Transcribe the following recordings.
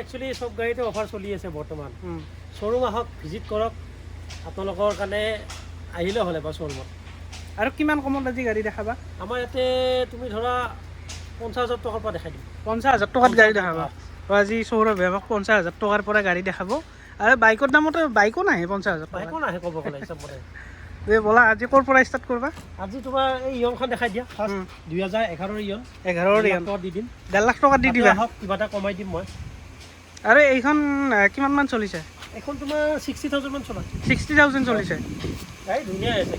Actually সব গাড়ীতে offer চলি আছে বৰ্তমান। শ্ব'ৰুম আহক, ভিজিট কৰক, আপোনালোকৰ কাৰণে আহিলে হ'লে বা শ্ব'ৰুমত। আৰু কিমান কমত আজি গাড়ী দেখাবা? আমাৰ ইয়াতে তুমি ধৰা 50,000 টকাৰ পৰা দেখাই দিম। 50,000 টকাত গাড়ী দেখাবা। আজি সৌৰভে আমাক 50,000 টকাৰ পৰা গাড়ী দেখাব। আৰু বাইকৰ দামতে বাইকো নাহে 50,000 টকা। বাইকো নাহে ক'ব গ'লে হিচাপ মতে। ব'লা আজি ক'ৰ পৰা ষ্টাৰ্ট কৰিবা? আজি তোমাৰ এই ইয়নখন দেখাই দিয়া ফাৰ্ষ্ট 2011 ইয়ন। 11 ইয়ন দি দিম। 1.5 লাখ টকাত দি দিবা। কিবা এটা কমাই দিম মই। আৰু এইখন কিমান মান চলিছে? এখন তোমাৰ 60,000 মান চলা। 60,000 চলিছে। এই ধুনীয়া আছে।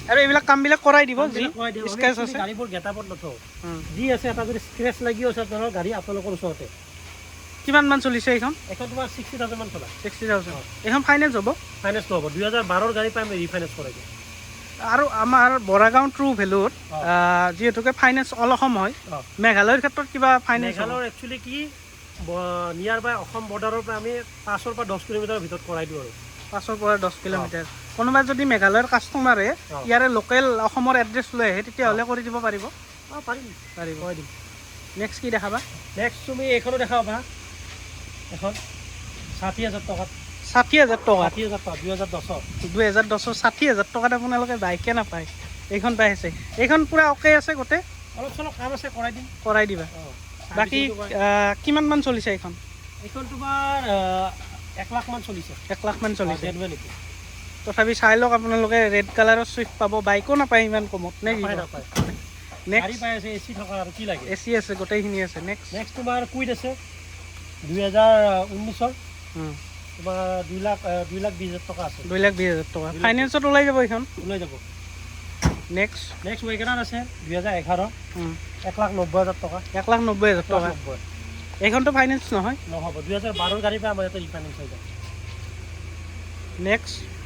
আৰু এইবিলাক কামবিলাক কৰাই দিব যি স্কেচ আছে। গাড়ীবোৰ গেটাপত নথওঁ। যি আছে এটা যদি স্ক্ৰেচ লাগিও আছে আপোনাৰ গাড়ী আপোনালোকৰ ওচৰতে। কিমান মান চলিছে এইখন? এখন তোমাৰ 60,000 মান চলা। 60,000। এইখন ফাইনেন্স হ'ব? ফাইনেন্স নহ'ব। 2012 গাড়ী পাই আমি ৰিফাইনেন্স কৰাই দিম। আৰু আমাৰ বৰাগাঁও ট্ৰু ভেলুত যিহেতুকে ফাইনেন্স অল অসম হয়, মেঘালয়ৰ ক্ষেত্ৰত কিবা ফাইনেন্স? মেঘালয়ৰ একচুৱেলি কি নিয়াৰ বাই অসম বৰ্ডাৰৰ পৰা আমি 5 পৰা 10 কিলোমিটাৰৰ ভিতৰত কৰাই দিওঁ আৰু 5 পৰা 10 কিলোমিটাৰ। কোনোবাই যদি মেঘালয়ৰ কাষ্টমাৰে ইয়াৰে লোকেল অসমৰ এড্ৰেছ লৈ আহে তেতিয়াহ'লে কৰি দিব পাৰিব? পাৰিম কৰাই দিম। নেক্সট কি দেখাবা? নেক্সট তুমি এইখনো দেখাবা। এখন 60,000 টকাত। 60,000 টকা? 60,000 টকা 2010। 2010 60,000 টকাত আপোনালোকে বাইকে নাপায়। এইখন পাই আছে। এইখন পূৰা অ'কে আছে গোটেই? অলপ চলপ কাম আছে কৰাই দিম। কৰাই দিবা। বাকী কিমান মান চলিছে এইখন? এইখন তোমাৰ 1 লাখ মান চলিছে। 1 লাখ মান চলিছে। নেকি? তথাপি চাই লওক আপোনালোকে ৰেড কালাৰৰ চুইফ্ট পাব। বাইকো নাপায় ইমান কমত নে কি? নাপায়। নেক্সট পাই আছে এচি থকা আৰু কি লাগে? এচি আছে, গোটেইখিনি আছে। নেক্সট তোমাৰ কুইড আছে 2019ৰ। তোমাৰ 2,20,000 টকা আছে। 2,20,000 টকা ফাইনেন্সত ওলাই যাব এইখন? ওলাই যাব। নেক্সট ৱেগনাৰ আছে 2011 1,90,000 টকা। 1,90,000 টকা। এইখনতো ফাইনেন্স নহয়? নহ'ব। 2012 গাড়ীৰ পৰা আমাৰ ইয়াতে ৰিফাইনেন্স হৈ যায়।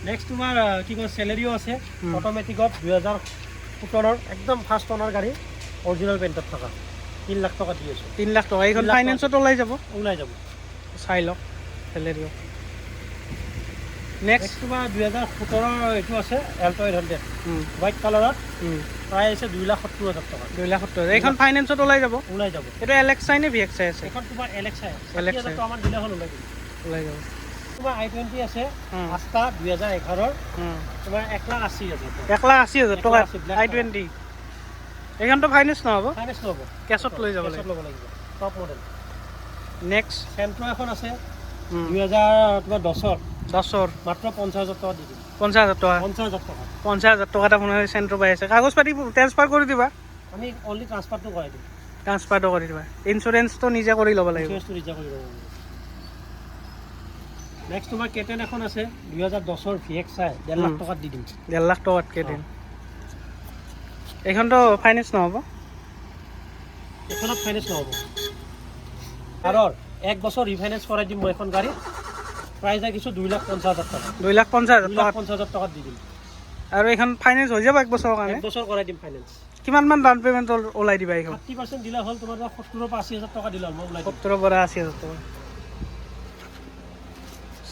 নেক্সট তোমাৰ কি কয় চেলেৰিও আছে অট'মেটিকত 2017ৰ একদম ফাৰ্ষ্ট অনাৰ গাড়ী অৰিজিনেল পেইণ্টত থকা 3 লাখ টকা দি আছোঁ। 3 লাখ টকা। এইখন ফাইনেন্সত ওলাই যাব? ওলাই যাব। চাই লওক চেলেৰিও। নেক্সট তোমাৰ 2017ৰ এইটো আছে এল্টো 800 হোৱাইট কালাৰত প্ৰায় আছে 2,70,000 টকা। 2,70,000। এইখন ফাইনেন্সত ওলাই যাব? ওলাই যাব। এইটো এলেক্সাই নে VXI আছে? এইখন তোমাৰ এলেক্সাই। এলেক্সাই আমাৰ ডিলাৰখন ওলাই যাব। ওলাই যাব। তোমাৰ i20 আছে 5টা 2011ৰ তোমাৰ 1,80,000। 1,80,000 টকা i20। এইখনতো ফাইনেন্স নহ'ব? ফাইনেন্স নহ'ব। কেছত লৈ যাব লাগিব। Top model. নেক্সট চেণ্ট্ৰ এখন আছে 2010ৰ মাত্ৰ 50,000 টকা দি দিম। 50,000 টকা? 50,000 টকা। 50,000 টকাত আপোনাৰ চেণ্ট্ৰ পাই আছে। কাগজ পাতি ট্ৰেন্সফাৰ কৰি দিবা? আমি অনলি ট্ৰান্সফাৰটো কৰাই দিম। ট্ৰান্সফাৰটো কৰি দিবা। ইঞ্চুৰেঞ্চটো নিজে কৰি ল'ব লাগিব? ইঞ্চুৰেঞ্চটো নিজে কৰি ল'ব লাগিব। নেক্সট তোমাৰ কেটেন এখন আছে 2010ৰ VXI 1.5 লাখ টকাত দি দিম। 1.5 লাখ টকাত কেটেন। এইখনতো ফাইনেন্স নহ'ব? এইখনত ফাইনেন্স নহ'ব। আৰু 1 বছৰ ৰিফাইনেন্স কৰাই দিম মই এখন গাড়ী। প্ৰাইচ ৰাখিছোঁ 2,50,000 টকা। 2,50,000 টকাত দি দিম। আৰু এইখন ফাইনেন্স হৈ যাব 1 বছৰৰ কাৰণে? 1 বছৰ কৰাই দিম ফাইনেন্স। কিমান মান ডাউন পে'মেণ্ট ওলাই দিবা এইখন? 30% দিলে হ'ল। তোমাৰ 70,000 পৰা 80,000 টকা দিলে হ'ল মই ওলাই দিম। 70,000 পৰা 80,000 টকা।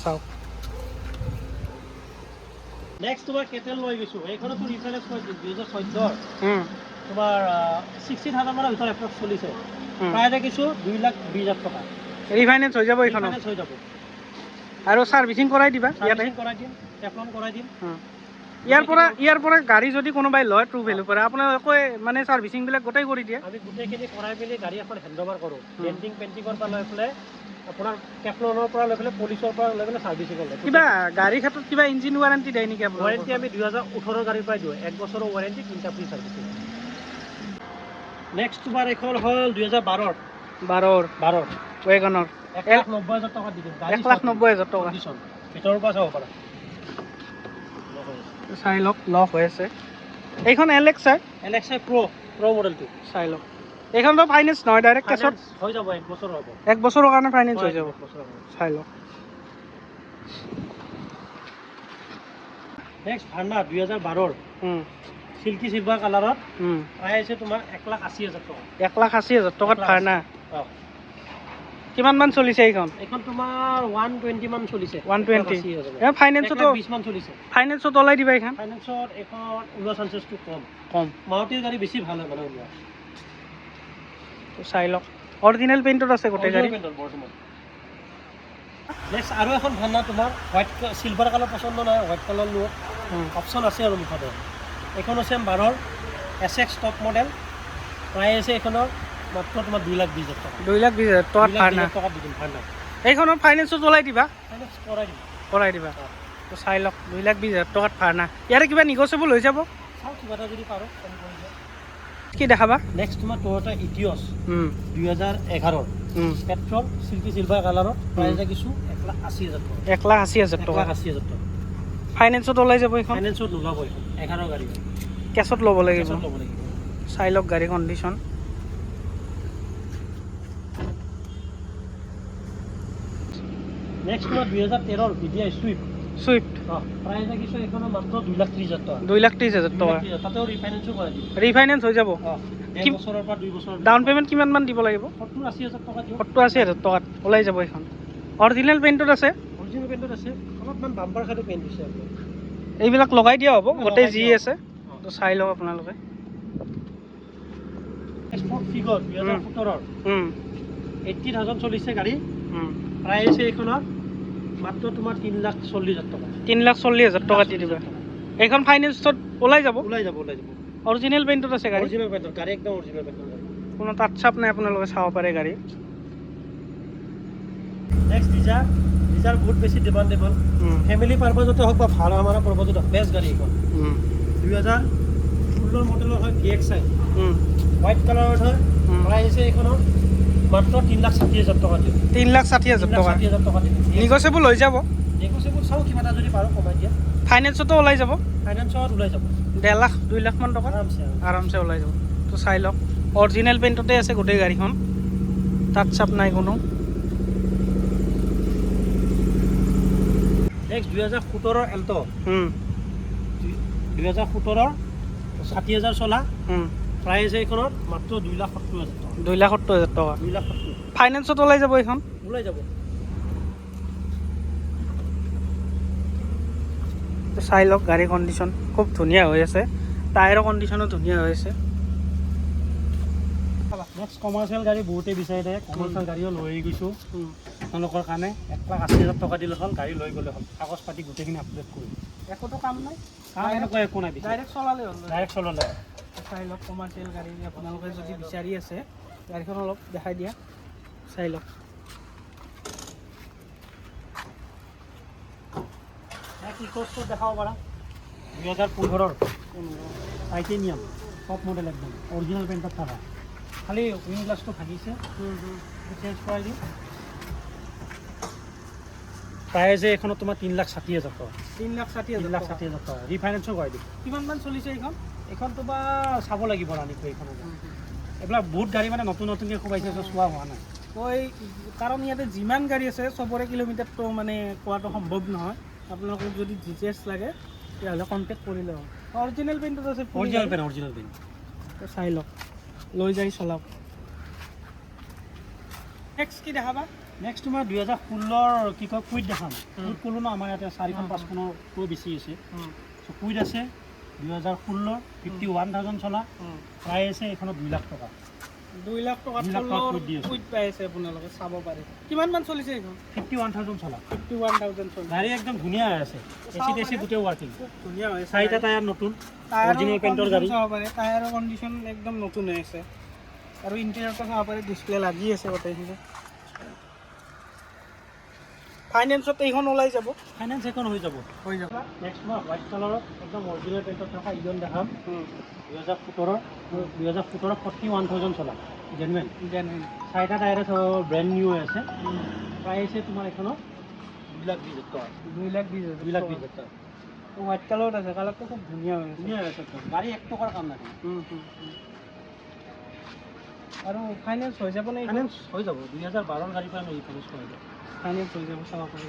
চাওক নেক্সট তোমাৰ কেটেল লৈ গৈছোঁ। এইখনতো ৰিফাইনেন্স কৰি দিম 2014ৰ। তোমাৰ 60,000 মানৰ ভিতৰত এপ্ৰক্স চলিছে। প্ৰাইচ ৰাখিছোঁ 2,20,000 টকা। ৰিফাইনেন্স হৈ যাব এইখন? হৈ যাব। আৰু ছাৰ্ভিচিং কৰাই দিবা ইয়াতে? কৰাই দিম, টেফলন কৰাই দিম। ইয়াৰ পৰা গাড়ী যদি কোনোবাই লয় ট্ৰু ভেলুৰ পৰা আপোনালোকে মানে ছাৰ্ভিচিংবিলাক গোটেই কৰি দিয়ে? আমি গোটেইখিনি কৰাই মেলি গাড়ী এখন হেণ্ডঅভাৰ কৰোঁ। ডেণ্টিং পেইণ্টিঙৰ পৰা লৈ পেলাই আপোনাৰ টেফলনৰ পৰা লৈ পেলাই পলিচৰ পৰা লৈ পেলাই ছাৰ্ভিচিং লৈ। কিবা গাড়ীৰ ক্ষেত্ৰত কিবা ইঞ্জিন ৱাৰেণ্টি দিয়ে নেকি? ৱাৰেণ্টি আমি 2018ৰ গাড়ীৰ পৰাই দিওঁ। 1 বছৰৰ ৱাৰেণ্টি, 3টা ফ্ৰী ছাৰ্ভিচিং। নেক্সট তোমাৰ এইখন হ'ল 2012ৰ ৱেগনৰ 1,90,000 টকা দি দিম। 1,90,000 টকা। ভিতৰৰ পৰা চাব পাৰা। চাই লওক লক হৈ আছে। এইখন এলেক্সাই প্ৰ' মডেলটো চাই লওক। এইখনতো ফাইনেন্স নহয়, ডাইৰেক্ট কেছত হৈ যাব। 1 বছৰ হ'ব। 1 বছৰৰ কাৰণে ফাইনেন্স হৈ যাব। চাই লওক। নেক্সট ভাৰ্না 2012ৰ চিল্কি চিলভাৰ কালাৰত প্ৰাইচ আছে তোমাৰ 1,80,000 টকা। 1,80,000 টকাত ভাৰ্না। কিমান মান চলিছে এইখন? এইখন তোমাৰ 120 মান চলিছে। 120 ফাইনেন্সত 20 মান চলিছে। ফাইনেন্সত ওলাই দিবা এইখন? ফাইনেন্সত এখন ওলোৱা চান্সেছটো কম। মাৰুতিৰ গাড়ী বেছি ভাল হয় মানে ওলোৱা। চাই লওক। অৰিজিনেল পেইণ্টত আছে গোটেই গাড়ী? নেক্সট আৰু এখন ভান্না তোমাৰ হোৱাইট চিলভাৰ কালাৰ পচন্দ নহয়, হোৱাইট কালাৰ লোৱা অপশ্যন আছে আৰু মুঠতে। এইখন হৈছে 12 SX টপ মডেল, প্ৰায় আছে এইখনৰ মাত্ৰ তোমাৰ 2,20,000 টকা। 2,20,000 টকাত ভাৰ্না। টকাত দি দিম ভান্না। এইখনৰ ফাইনেন্সত ওলাই দিবা? ফাইনেন্স কৰাই দিম। কৰাই দিবা। তো চাই লওক 2,20,000 টকাত ভাৰ্না। ইয়াৰে কিবা নিগচিয়েবল হৈ যাব? চাওঁ কিবা এটা যদি পাৰোঁ কম কৰি দিম। কি দেখাবা? নেক্সট তোমাৰ টয়োটা ইটিঅছ 2011 পেট্ৰল চিল্কি চিলভাৰ কালাৰৰ, প্ৰাইচ ৰাখিছোঁ 1,80,000 টকা। 1,80,000 টকা। 1,80,000 টকা। ফাইনেন্সত ওলাই যাব এইখন? ফাইনেন্সত নোলাব এইখন, 11 গাড়ী। কেছত ল'ব লাগিব? কেছত ল'ব লাগিব। চাই লওক গাড়ী কণ্ডিশ্যন। নেক্সট তোমাৰ 2013 VDI চুইফ্ট। চুইফ্ট প্ৰাইচ ৰাখিছোঁ এইখনৰ মাত্ৰ 2,30,000 টকা। 2,30,000 টকা। তাতেও ৰিফাইনেন্সো কৰাই দিম। ৰিফাইনেন্স হৈ যাব? 1 বছৰৰ পৰা 2 বছৰ। ডাউন পে'মেণ্ট কিমান মান দিব লাগিব? 70,000-80,000 টকা দিওঁ। 70,000-80,000 টকাত ওলাই যাব এইখন। অৰিজিনেল পেইণ্টত আছে? অৰিজিনেল পেইণ্টত আছে, অলপমান বাম্পাৰ খালি পেইণ্ট দিছে আপুনি। এইবিলাক লগাই দিয়া হ'ব গোটেই যি আছে, তো চাই লওক আপোনালোকে। স্পৰ্ট ফিগৰ 2017 80,000 চলিছে গাড়ী। প্ৰাইচ আছে এইখনৰ মাত্ৰ তোমাৰ 3,40,000 টকা। 3,40,000 টকা দি দিবা। এইখন ফাইনেন্সত ওলাই যাব? ওলাই যাব, ওলাই যাব। অৰিজিনেল পেইণ্টত আছে গাড়ী? অৰিজিনেল পেইণ্টত গাড়ী, একদম অৰিজিনেল পেইণ্টত গাড়ী। কোনো তাত চাপ নাই, আপোনালোকে চাব পাৰে গাড়ী। নেক্সট ডিজাৰ বহুত বেছি ডিমাণ্ডেবল, ফেমিলি পাৰপাজতে হওক বা ভাড়া মাৰা পাৰপাজতে হওক, বেষ্ট গাড়ী এইখন। 2016 মডেলৰ হয়, VXI হোৱাইট কালাৰত হয়। প্ৰাইচ আছে এইখনৰ মাত্ৰ 3,60,000 টকা দিওঁ। 3,60,000 টকা। 3,60,000 টকা দিম। নিগচিয়েবল হৈ যাব? নেগচিয়েবল চাওঁ কিবা এটা যদি পাৰোঁ কমাই দিয়া। ফাইনেন্সতো ওলাই যাব? ফাইনেন্সত ওলাই যাব 1.5 লাখ 2 লাখ মান টকা আৰামছে ওলাই যাব। তো চাই লওক অৰিজিনেল পেইণ্টতে আছে গোটেই গাড়ীখন, তাত চাপ নাই কোনো। নেক্সট 2017 এল্ট' 2017 60,000 চলা। প্ৰাইচ এইখনত মাত্ৰ 2,70,000 টকা। 2,70,000 টকা। 2,70,000 ফাইনেন্সত ওলাই যাব এইখন? ওলাই যাব। তো চাই লওক গাড়ী কণ্ডিশ্যন খুব ধুনীয়া হৈ আছে, টায়াৰৰ কণ্ডিশ্যনো ধুনীয়া হৈ আছে। নেক্সট কমাৰ্চিয়েল গাড়ী বহুতেই বিচাৰি থাকে, কমাৰ্চিয়েল গাড়ীও লৈ গৈছোঁ তেওঁলোকৰ কাৰণে। 1,80,000 টকা দিলে হ'ল, গাড়ী লৈ গ'লে হ'ল, কাগজ পাতি গোটেইখিনি আপডেট কৰি। একোতো কাম নাই, কাম এনেকুৱা একো নাই, ডাইৰেক্ট চলালে হ'ল। ডাইৰেক্ট চলালে। চাই লওক কমাৰ্চিয়েল গাড়ী আপোনালোকে যদি বিচাৰি আছে, গাড়ীখন অলপ দেখাই দিয়া, চাই লওক। ইকোস্পোৰ্ট দেখাব পাৰা 2015 টাইটেনিয়াম টপ মডেল, একদম অৰিজিনেল পেইণ্টত থকা, খালি উইণ্ড গ্লাছটো ভাগিছে, চেঞ্জ কৰাই দিম। প্ৰাইজ এইখনত তোমাৰ 3,60,000 টকা। 3,60,000 টকা ৰিফাইনেন্সো কৰাই দিম। কিমান মান চলিছে এইখন? এইখন তোমাৰ চাব লাগিব ৰানিকৈ এইখনত। এইবিলাক বহুত গাড়ী মানে নতুন নতুনকৈ সোমাইছে, চোৱা হোৱা নাই। কাৰণ ইয়াতে যিমান গাড়ী আছে চবৰে কিলোমিটাৰটো মানে কোৱাটো সম্ভৱ নহয়। আপোনালোকক যদি ডিটেইলছ লাগে তেতিয়াহ'লে কণ্টেক্ট কৰিলে হ'ল। অৰিজিনেল পেইণ্টত আছে? Original paint. চাই লওক, লৈ যাই চলাওক। নেক্সট কি দেখাবা? নেক্সট তোমাৰ 2016 কি কয় কুইড দেখাম। কুইড ক'লো ন, আমাৰ ইয়াতে 4,000-5,000কৈ বেছি আছে। কুইড আছে 2016 51,000 চলা। প্ৰাইচ আছে এইখনত 2 লাখ টকা। 2 লাখ টকাত কুইড পাই আছে, আপোনালোকে চাব পাৰে। কিমান মান চলিছে এইখন? 51,000 চলা। 51,000 চলিছে। গাড়ী একদম ধুনীয়া হৈ আছে, এচি টেচি গোটেই ৱাৰ্কিং, ধুনীয়া হৈ আছে। 4টা টায়াৰ নতুন, অৰিজিনেল পেইণ্টৰ গাড়ী। চাব পাৰে, টায়াৰৰ কণ্ডিশ্যন একদম নতুন হৈ আছে। আৰু ইণ্টেৰিয়ৰটো চাব পাৰে, ডিছপ্লে লাগি আছে গোটেইখিনি। ফাইনেন্সত এইখন ওলাই যাব? ফাইনেন্স এইখন হৈ যাব। নেক্সট মই হোৱাইট কালাৰত একদম অৰিজিনেল পেইণ্টত থকা ইজন দেখাম। 2017 41,000 চলা, জেনুৱেন। 4টা টায়াৰ আছে, ব্ৰেণ্ড নিউ হৈ আছে। প্ৰাইচ তোমাৰ এইখনত 2,20,000 টকা। 2,20,000 টকা। হোৱাইট কালাৰত আছে, কালাৰটো খুব ধুনীয়া হৈ আছে। ধুনীয়া হৈ আছে, গাড়ী 1 টকাৰ কাম নাই। আৰু ফাইনেন্স হৈ যাব নে? ফাইনেন্স হৈ যাব, 2012 গাড়ীৰ পৰা আমি ৰিফাইনেন্স কৰি দিওঁ। ফাইনেন্স হৈ যাব, চাব পাৰে।